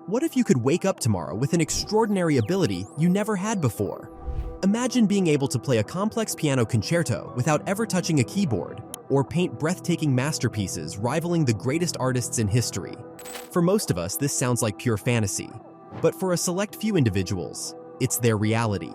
What if you could wake up tomorrow with an extraordinary ability you never had before? Imagine being able to play a complex piano concerto without ever touching a keyboard, or paint breathtaking masterpieces rivaling the greatest artists in history. For most of us, this sounds like pure fantasy, but for a select few individuals, it's their reality.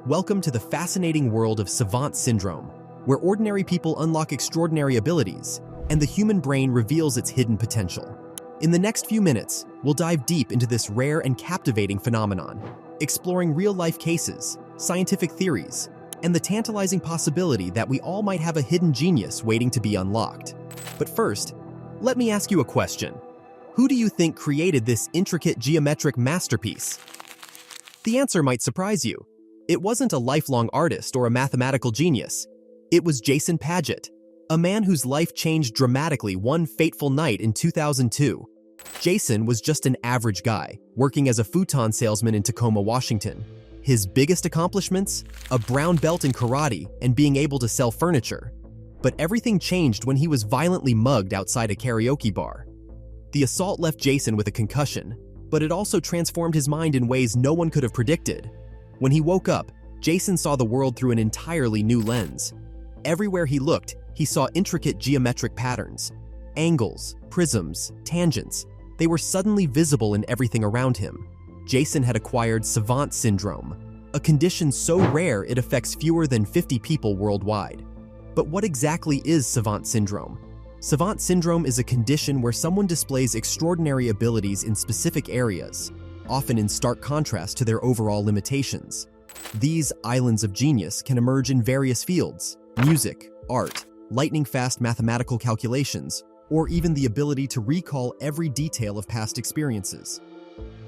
Welcome to the fascinating world of savant syndrome, where ordinary people unlock extraordinary abilities, and the human brain reveals its hidden potential. In the next few minutes, we'll dive deep into this rare and captivating phenomenon, exploring real-life cases, scientific theories, and the tantalizing possibility that we all might have a hidden genius waiting to be unlocked. But first, let me ask you a question. Who do you think created this intricate geometric masterpiece? The answer might surprise you. It wasn't a lifelong artist or a mathematical genius. It was Jason Padgett, a man whose life changed dramatically one fateful night in 2002. Jason was just an average guy, working as a futon salesman in Tacoma, Washington. His biggest accomplishments? A brown belt in karate and being able to sell furniture. But everything changed when he was violently mugged outside a karaoke bar. The assault left Jason with a concussion, but it also transformed his mind in ways no one could have predicted. When he woke up, Jason saw the world through an entirely new lens. Everywhere he looked, he saw intricate geometric patterns. Angles, prisms, tangents. They were suddenly visible in everything around him. Jason had acquired savant syndrome, a condition so rare it affects fewer than 50 people worldwide. But what exactly is savant syndrome? Savant syndrome is a condition where someone displays extraordinary abilities in specific areas, often in stark contrast to their overall limitations. These islands of genius can emerge in various fields: music, art, lightning-fast mathematical calculations, or even the ability to recall every detail of past experiences.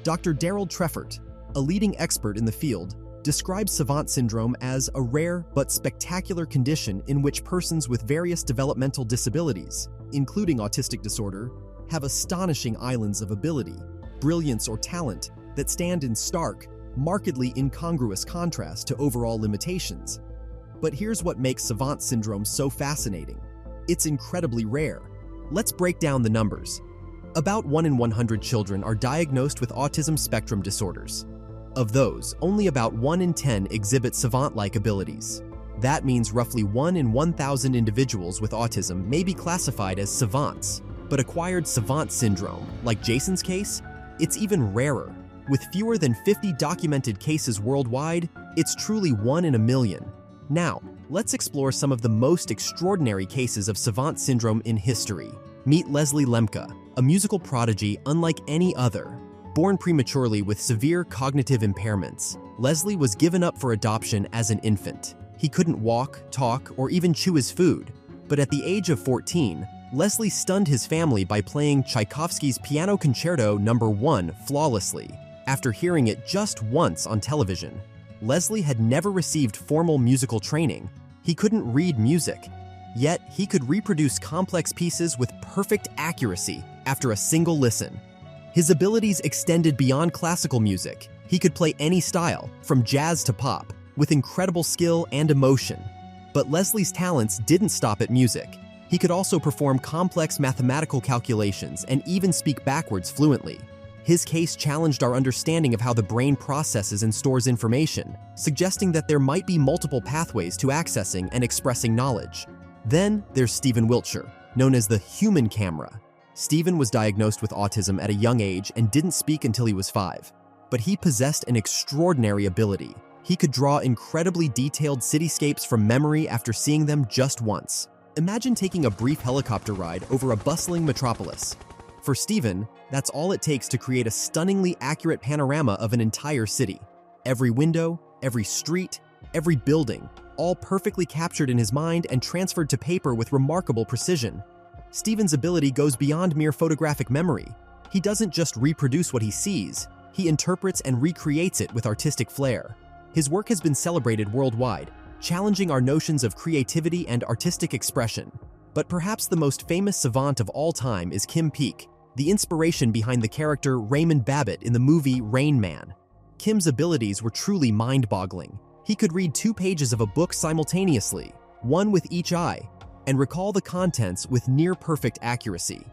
Dr. Daryl Treffert, a leading expert in the field, describes savant syndrome as a rare but spectacular condition in which persons with various developmental disabilities, including autistic disorder, have astonishing islands of ability, brilliance, or talent that stand in stark, markedly incongruous contrast to overall limitations. But here's what makes savant syndrome so fascinating. It's incredibly rare. Let's break down the numbers. About 1 in 100 children are diagnosed with autism spectrum disorders. Of those, only about 1 in 10 exhibit savant-like abilities. That means roughly 1 in 1,000 individuals with autism may be classified as savants, but acquired savant syndrome, like Jason's case, it's even rarer. With fewer than 50 documented cases worldwide, it's truly 1 in a million. Now, let's explore some of the most extraordinary cases of savant syndrome in history. Meet Leslie Lemke, a musical prodigy unlike any other. Born prematurely with severe cognitive impairments, Leslie was given up for adoption as an infant. He couldn't walk, talk, or even chew his food. But at the age of 14, Leslie stunned his family by playing Tchaikovsky's Piano Concerto No. 1 flawlessly, after hearing it just once on television. Leslie had never received formal musical training. He couldn't read music, yet he could reproduce complex pieces with perfect accuracy after a single listen. His abilities extended beyond classical music. He could play any style, from jazz to pop, with incredible skill and emotion. But Leslie's talents didn't stop at music. He could also perform complex mathematical calculations and even speak backwards fluently. His case challenged our understanding of how the brain processes and stores information, suggesting that there might be multiple pathways to accessing and expressing knowledge. Then there's Stephen Wiltshire, known as the human camera. Stephen was diagnosed with autism at a young age and didn't speak until he was 5. But he possessed an extraordinary ability. He could draw incredibly detailed cityscapes from memory after seeing them just once. Imagine taking a brief helicopter ride over a bustling metropolis. For Stephen, that's all it takes to create a stunningly accurate panorama of an entire city. Every window, every street, every building, all perfectly captured in his mind and transferred to paper with remarkable precision. Stephen's ability goes beyond mere photographic memory. He doesn't just reproduce what he sees, he interprets and recreates it with artistic flair. His work has been celebrated worldwide, challenging our notions of creativity and artistic expression. But perhaps the most famous savant of all time is Kim Peek, the inspiration behind the character Raymond Babbitt in the movie Rain Man. Kim's abilities were truly mind-boggling. He could read 2 pages of a book simultaneously, one with each eye, and recall the contents with near-perfect accuracy.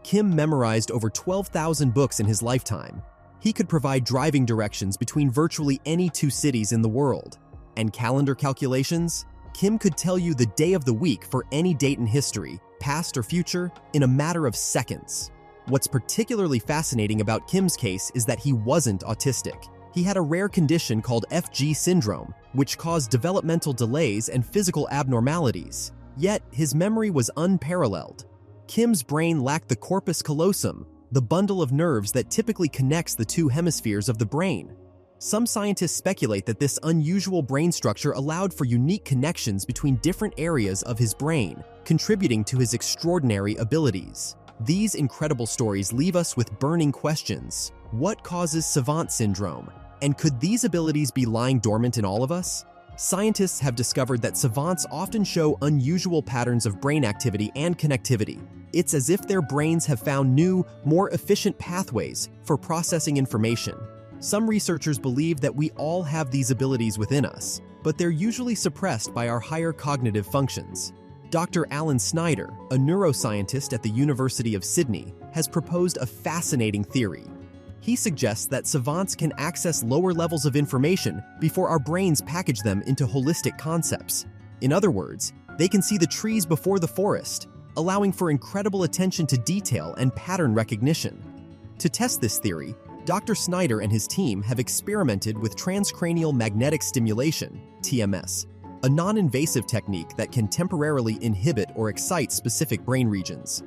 Kim memorized over 12,000 books in his lifetime. He could provide driving directions between virtually any two cities in the world. And calendar calculations? Kim could tell you the day of the week for any date in history, past or future, in a matter of seconds. What's particularly fascinating about Kim's case is that he wasn't autistic. He had a rare condition called FG syndrome, which caused developmental delays and physical abnormalities. Yet, his memory was unparalleled. Kim's brain lacked the corpus callosum, the bundle of nerves that typically connects the two hemispheres of the brain. Some scientists speculate that this unusual brain structure allowed for unique connections between different areas of his brain, contributing to his extraordinary abilities. These incredible stories leave us with burning questions. What causes savant syndrome? And could these abilities be lying dormant in all of us? Scientists have discovered that savants often show unusual patterns of brain activity and connectivity. It's as if their brains have found new, more efficient pathways for processing information. Some researchers believe that we all have these abilities within us, but they're usually suppressed by our higher cognitive functions. Dr. Alan Snyder, a neuroscientist at the University of Sydney, has proposed a fascinating theory. He suggests that savants can access lower levels of information before our brains package them into holistic concepts. In other words, they can see the trees before the forest, allowing for incredible attention to detail and pattern recognition. To test this theory, Dr. Snyder and his team have experimented with transcranial magnetic stimulation, TMS, a non-invasive technique that can temporarily inhibit or excite specific brain regions.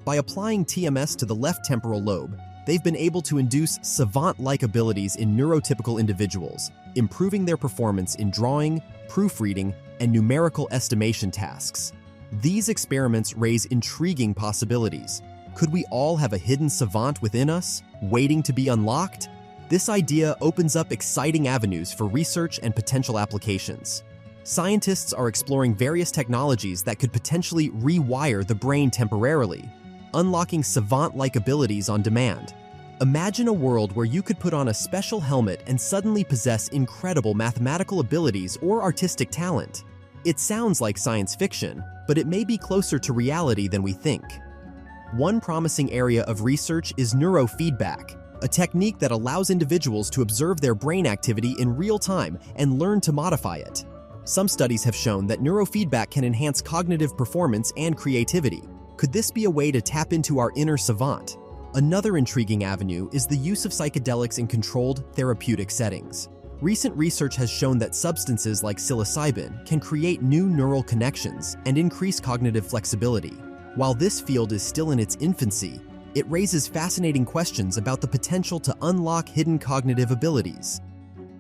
By applying TMS to the left temporal lobe, they've been able to induce savant-like abilities in neurotypical individuals, improving their performance in drawing, proofreading, and numerical estimation tasks. These experiments raise intriguing possibilities. Could we all have a hidden savant within us, waiting to be unlocked? This idea opens up exciting avenues for research and potential applications. Scientists are exploring various technologies that could potentially rewire the brain temporarily, unlocking savant-like abilities on demand. Imagine a world where you could put on a special helmet and suddenly possess incredible mathematical abilities or artistic talent. It sounds like science fiction, but it may be closer to reality than we think. One promising area of research is neurofeedback, a technique that allows individuals to observe their brain activity in real time and learn to modify it. Some studies have shown that neurofeedback can enhance cognitive performance and creativity. Could this be a way to tap into our inner savant? Another intriguing avenue is the use of psychedelics in controlled, therapeutic settings. Recent research has shown that substances like psilocybin can create new neural connections and increase cognitive flexibility. While this field is still in its infancy, it raises fascinating questions about the potential to unlock hidden cognitive abilities.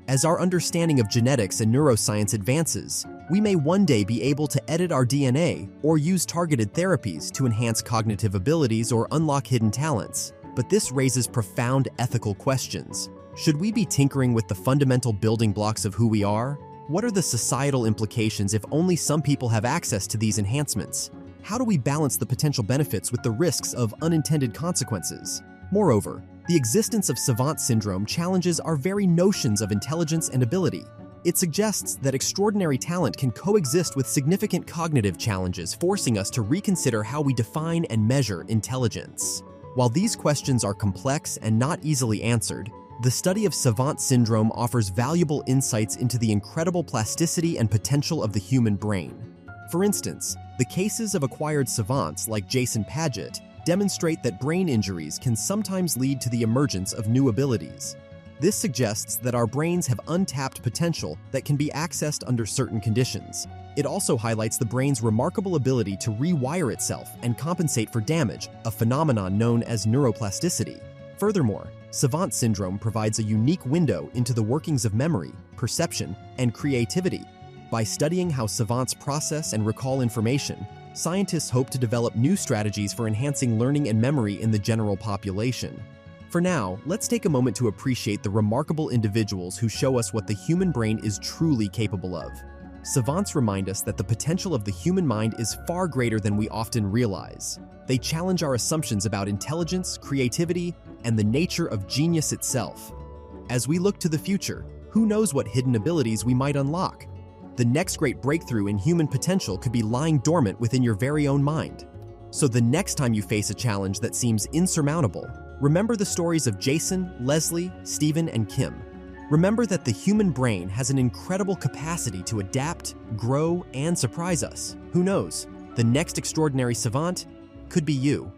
As our understanding of genetics and neuroscience advances, we may one day be able to edit our DNA or use targeted therapies to enhance cognitive abilities or unlock hidden talents. But this raises profound ethical questions. Should we be tinkering with the fundamental building blocks of who we are? What are the societal implications if only some people have access to these enhancements? How do we balance the potential benefits with the risks of unintended consequences? Moreover, the existence of savant syndrome challenges our very notions of intelligence and ability. It suggests that extraordinary talent can coexist with significant cognitive challenges, forcing us to reconsider how we define and measure intelligence. While these questions are complex and not easily answered, the study of savant syndrome offers valuable insights into the incredible plasticity and potential of the human brain. For instance, the cases of acquired savants like Jason Padgett demonstrate that brain injuries can sometimes lead to the emergence of new abilities. This suggests that our brains have untapped potential that can be accessed under certain conditions. It also highlights the brain's remarkable ability to rewire itself and compensate for damage, a phenomenon known as neuroplasticity. Furthermore, savant syndrome provides a unique window into the workings of memory, perception, and creativity. By studying how savants process and recall information, scientists hope to develop new strategies for enhancing learning and memory in the general population. For now, let's take a moment to appreciate the remarkable individuals who show us what the human brain is truly capable of. Savants remind us that the potential of the human mind is far greater than we often realize. They challenge our assumptions about intelligence, creativity, and the nature of genius itself. As we look to the future, who knows what hidden abilities we might unlock? The next great breakthrough in human potential could be lying dormant within your very own mind. So the next time you face a challenge that seems insurmountable, Remember the stories of Jason, Leslie, Stephen, and Kim. Remember that the human brain has an incredible capacity to adapt, grow, and surprise us. Who knows? The next extraordinary savant could be you.